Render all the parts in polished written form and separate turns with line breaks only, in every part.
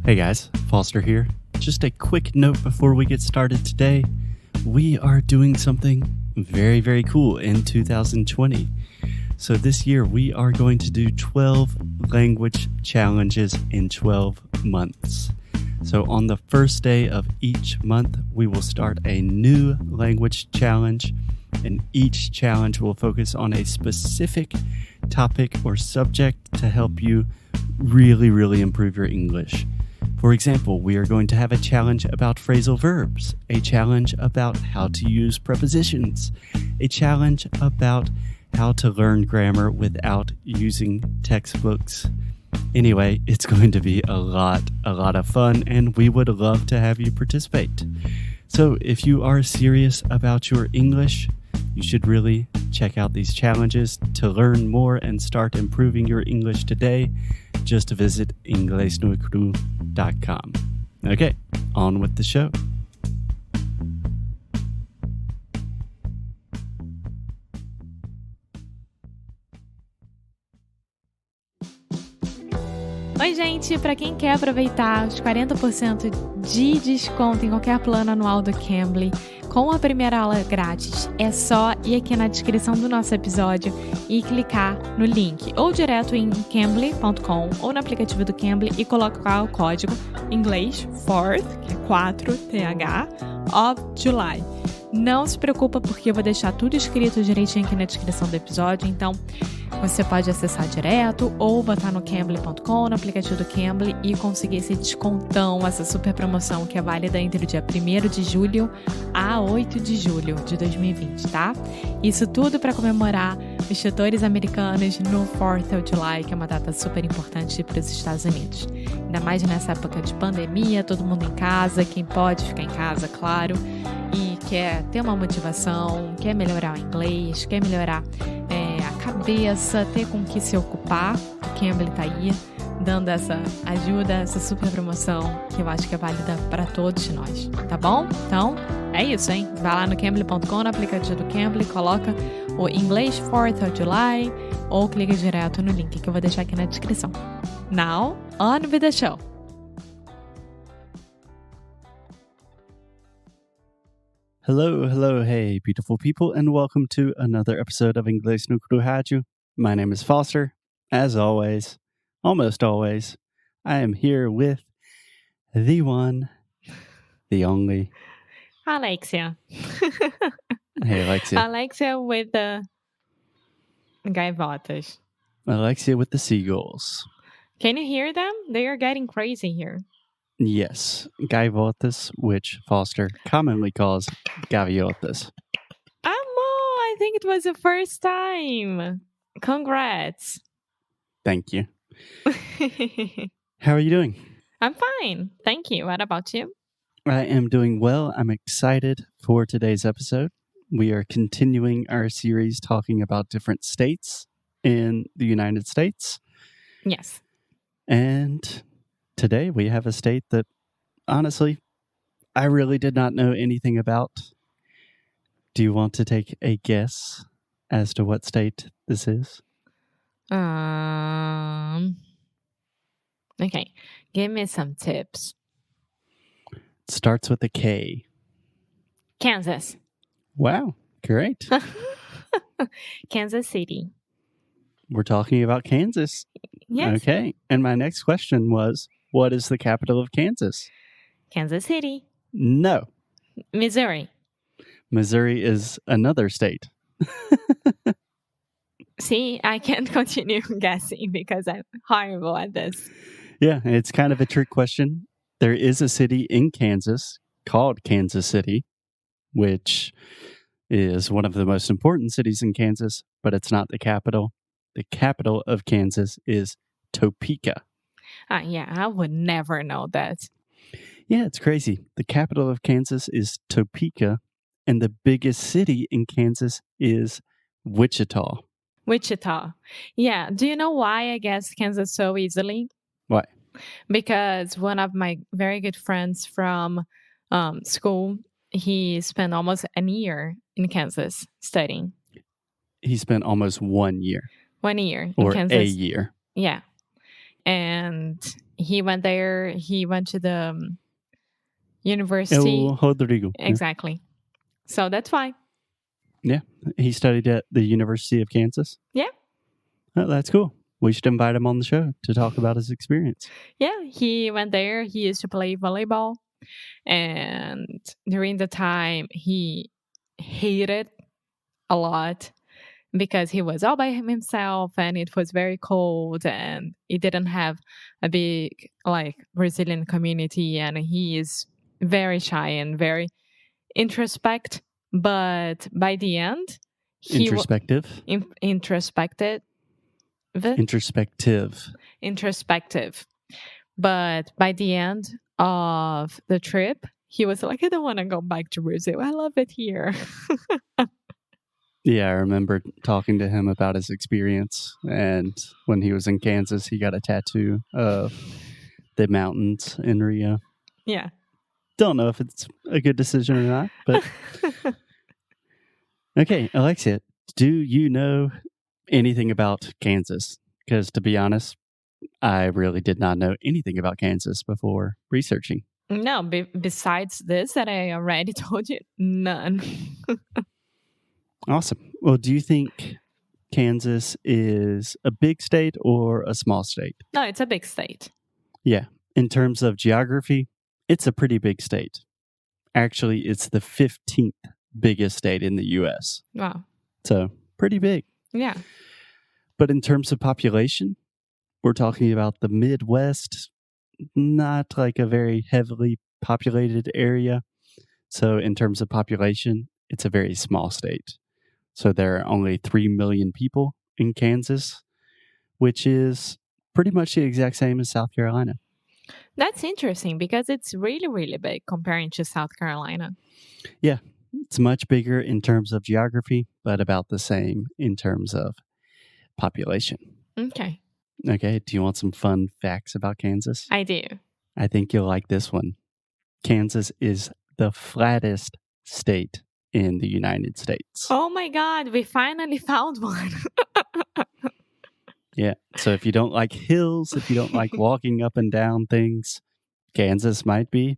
Hey guys, Foster here. Just a quick note before we get started today. We are doing something very, very cool in 2020. So this year we are going to do 12 language challenges in 12 months. So on the first day of each month, we will start a new language challenge, and each challenge will focus on a specific topic or subject to help you really improve your English. For example, we are going to have a challenge about phrasal verbs, a challenge about how to use prepositions, a challenge about how to learn grammar without using textbooks. Anyway, it's going to be a lot of fun, and we would love to have you participate. So if you are serious about your English, you should really check out these challenges. To learn more and start improving your English today, just visit inglesnuecru.com. Okay, on with the show.
Oi, gente! Para quem quer aproveitar os 40% de desconto em qualquer plano anual do Cambly, com a primeira aula grátis, é só ir aqui na descrição do nosso episódio e clicar no link, ou direto em cambly.com ou no aplicativo do Cambly e colocar o código inglês 4th, que é 4TH, of July. Não se preocupa porque eu vou deixar tudo escrito direitinho aqui na descrição do episódio, então você pode acessar direto ou botar no cambly.com, no aplicativo do Cambly e conseguir esse descontão, essa super promoção que é válida entre o dia 1º de julho a 8 de julho de 2020, tá? Isso tudo para comemorar os tutores americanos no 4th of July, que é uma data super importante para os Estados Unidos. Ainda mais nessa época de pandemia, todo mundo em casa, quem pode ficar em casa, claro, e quer ter uma motivação, quer melhorar o inglês, quer melhorar a cabeça, ter com que se ocupar. O Cambly tá aí dando essa ajuda, essa super promoção que eu acho que é válida para todos nós, tá bom? Então, é isso, hein? Vai lá no cambly.com, no aplicativo do Cambly, coloca o inglês 4th of July ou clica direto no link que eu vou deixar aqui na descrição. Now, on with the show!
Hello, hey, beautiful people, and welcome to another episode of Inglês no Rádio. My name is Foster. As always, almost always, I am here with the one, the only...
Alexia.
Hey, Alexia.
Alexia with the gaivotas.
Alexia with the seagulls.
Can you hear them? They are getting crazy here.
Yes, gaivotas, which Foster commonly calls gaviotas.
Amor, I think it was the first time. Congrats.
Thank you. How are you doing?
I'm fine. Thank you. What about you?
I am doing well. I'm excited for today's episode. We are continuing our series talking about different states in the United States.
Yes.
And today we have a state that, honestly, I really did not know anything about. Do you want to take a guess as to what state this is?
Okay. Give me some tips.
It starts with a K.
Kansas.
Wow, great.
Kansas City.
We're talking about Kansas.
Yes.
Okay. And my next question was, what is the capital of Kansas?
Kansas City.
No.
Missouri.
Missouri is another state.
See, I can't continue guessing because I'm horrible at this.
Yeah, it's kind of a trick question. There is a city in Kansas called Kansas City, which is one of the most important cities in Kansas, but it's not the capital. The capital of Kansas is Topeka.
Yeah, I would never know that.
Yeah, it's crazy. The capital of Kansas is Topeka, and the biggest city in Kansas is Wichita.
Wichita. Yeah. Do you know why I guessed Kansas so easily?
Why?
Because one of my very good friends from school, he spent almost a year in Kansas studying.
He spent almost 1 year.
1 year in
Or
Kansas.
a year.
Yeah. And he went there. He went to the university.
Rodrigo.
Exactly. So that's why.
Yeah. He studied at the University of Kansas.
Yeah.
Oh, that's cool. We should invite him on the show to talk about his experience.
Yeah, he went there. He used to play volleyball. And during the time, he hated a lot because he was all by himself and it was very cold and he didn't have a big like Brazilian community, and he is very shy and very introspect. But by the end,
Introspective.
Introspective. But by the end of the trip, he was like, I don't want to go back to Brazil. I love it here.
Yeah, I remember talking to him about his experience. And when he was in Kansas, he got a tattoo of the mountains in Rio.
Yeah.
Don't know if it's a good decision or not, but... Okay, Alexia, do you know anything about Kansas? Because to be honest, I really did not know anything about Kansas before researching.
No, besides this that I already told you, none.
Awesome. Well, do you think Kansas is a big state or a small state?
No, it's a big state.
Yeah. In terms of geography, it's a pretty big state. Actually, it's the 15th biggest state in the U.S.
Wow.
So, pretty big.
Yeah.
But in terms of population, we're talking about the Midwest, not like a very heavily populated area. So in terms of population, it's a very small state. So there are only 3 million people in Kansas, which is pretty much the exact same as South Carolina.
That's interesting because it's really, really big comparing to South Carolina.
Yeah, it's much bigger in terms of geography, but about the same in terms of population.
Okay.
Okay, do you want some fun facts about Kansas?
I do.
I think you'll like this one. Kansas is the flattest state in the United States.
Oh my God, we finally found one.
Yeah, so if you don't like hills, if you don't like walking up and down things, Kansas might be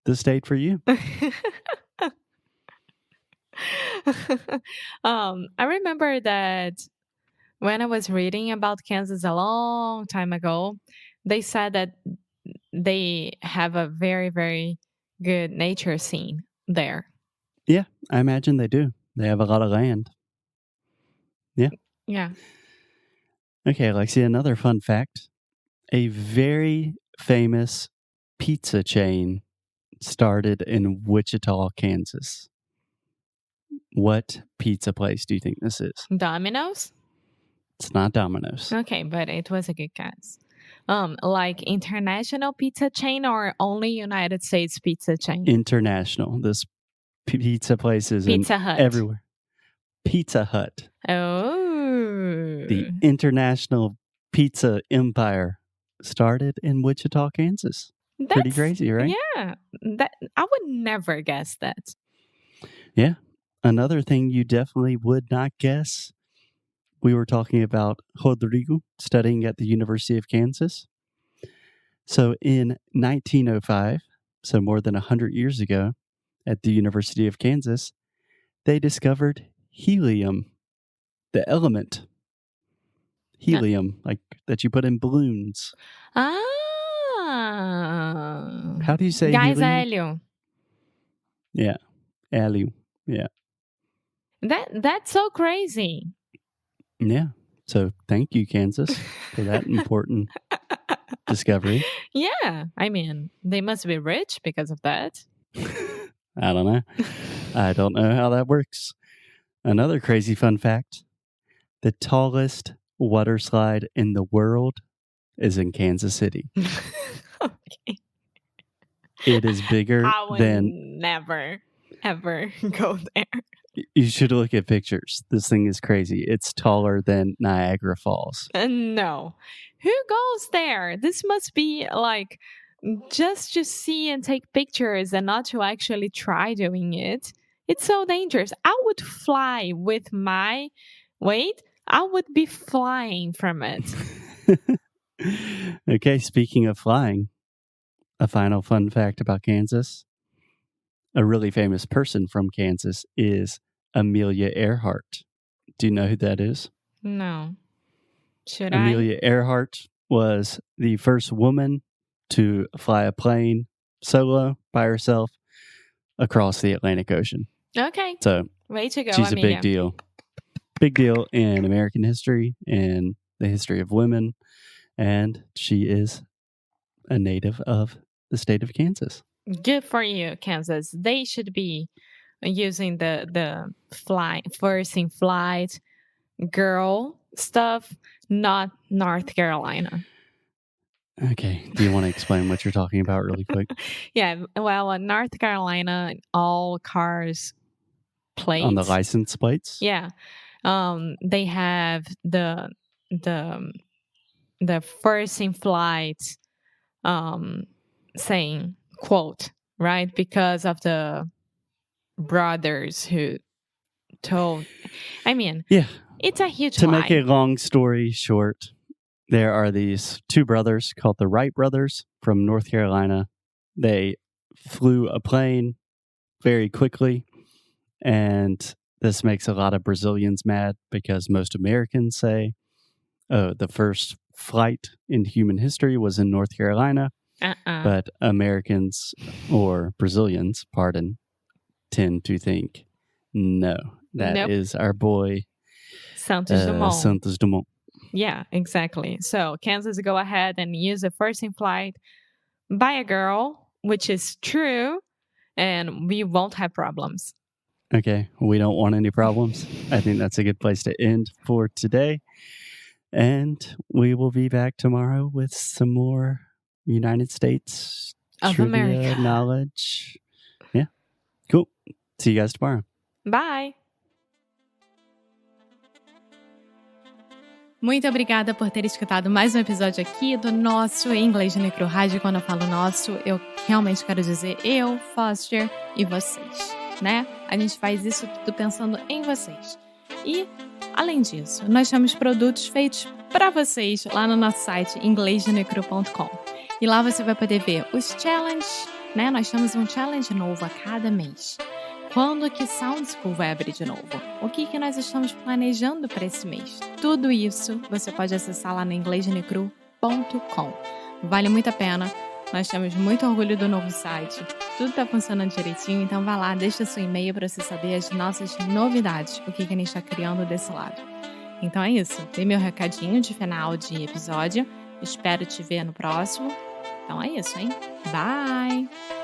the state for you.
I remember that when I was reading about Kansas a long time ago, they said that they have a very, very good nature scene there.
Yeah, I imagine they do. They have a lot of land. Yeah.
Yeah.
Okay, Alexia, another fun fact. A very famous pizza chain started in Wichita, Kansas. What pizza place do you think this is?
Domino's?
It's not Domino's.
Okay, but it was a good guess. Like international pizza chain or only United States pizza chain?
International. This pizza place is
Pizza Hut.
Everywhere. Pizza Hut.
Oh.
The international pizza empire started in Wichita, Kansas. Pretty crazy, right?
Yeah. I would never guess that.
Yeah. Another thing you definitely would not guess. We were talking about Rodrigo studying at the University of Kansas. So in 1905, so more than 100 years ago, at the University of Kansas, they discovered helium, the element. Helium, like that you put in balloons.
Ah.
How do you say
Gás
helium?
hélio.
Yeah. Helium. Yeah.
That's so crazy.
Yeah. So thank you, Kansas, for that important discovery.
Yeah. I mean, they must be rich because of that.
I don't know. I don't know how that works. Another crazy fun fact. The tallest water slide in the world is in Kansas City.
Okay.
It is bigger
I would
than...
never, ever go there.
You should look at pictures. This thing is crazy. It's taller than Niagara Falls.
No. Who goes there? This must be like just to see and take pictures and not to actually try doing it. It's so dangerous. I would fly with my weight. I would be flying from it.
Okay, speaking of flying, a final fun fact about Kansas. A really famous person from Kansas is Amelia Earhart. Do you know who that is?
No. Should
Amelia Earhart was the first woman to fly a plane solo by herself across the Atlantic Ocean.
Okay.
So
way to go,
she's
Amelia.
a big deal. Big deal in American history and the history of women. And she is a native of the state of Kansas.
Good for you, Kansas. They should be using the first in flight girl stuff, not North Carolina.
Okay. Do you want to explain what you're talking about really quick?
Yeah. Well, North Carolina, all cars plates.
On the license plates?
Yeah. They have the first in flight saying quote, right? Because of the brothers who told. I mean,
yeah,
it's a huge
To
lie.
make a long story short, there are these two brothers called the Wright brothers from North Carolina. They flew a plane very quickly, and this makes a lot of Brazilians mad because most Americans say, oh, the first flight in human history was in North Carolina. But Americans, or Brazilians, pardon, tend to think, no, that is our boy
Santos
Dumont.
Yeah, exactly. So Kansas, go ahead and use the first in flight by a girl, which is true, and we won't have problems.
Okay, we don't want any problems. I think that's a good place to end for today. And we will be back tomorrow with some more United States
of
trivia
America
knowledge. Yeah, cool. See you guys tomorrow.
Bye! Muito obrigada por ter escutado mais um episódio aqui do nosso Inglês no Micro Rádio. Quando eu falo nosso, eu realmente quero dizer eu, Foster e vocês, né? A gente faz isso tudo pensando em vocês. E, além disso, nós temos produtos feitos para vocês lá no nosso site inglesdenecru.com. E lá você vai poder ver os challenges, né? Nós temos um challenge novo a cada mês. Quando que Sound School vai abrir de novo? O que nós estamos planejando para esse mês? Tudo isso você pode acessar lá no inglesdenecru.com. Vale muito a pena. Nós temos muito orgulho do novo site. Tudo está funcionando direitinho, então vá lá, deixa seu e-mail para você saber as nossas novidades, o que a gente está criando desse lado. Então é isso. Dei meu recadinho de final de episódio. Espero te ver no próximo. Então é isso, hein? Bye!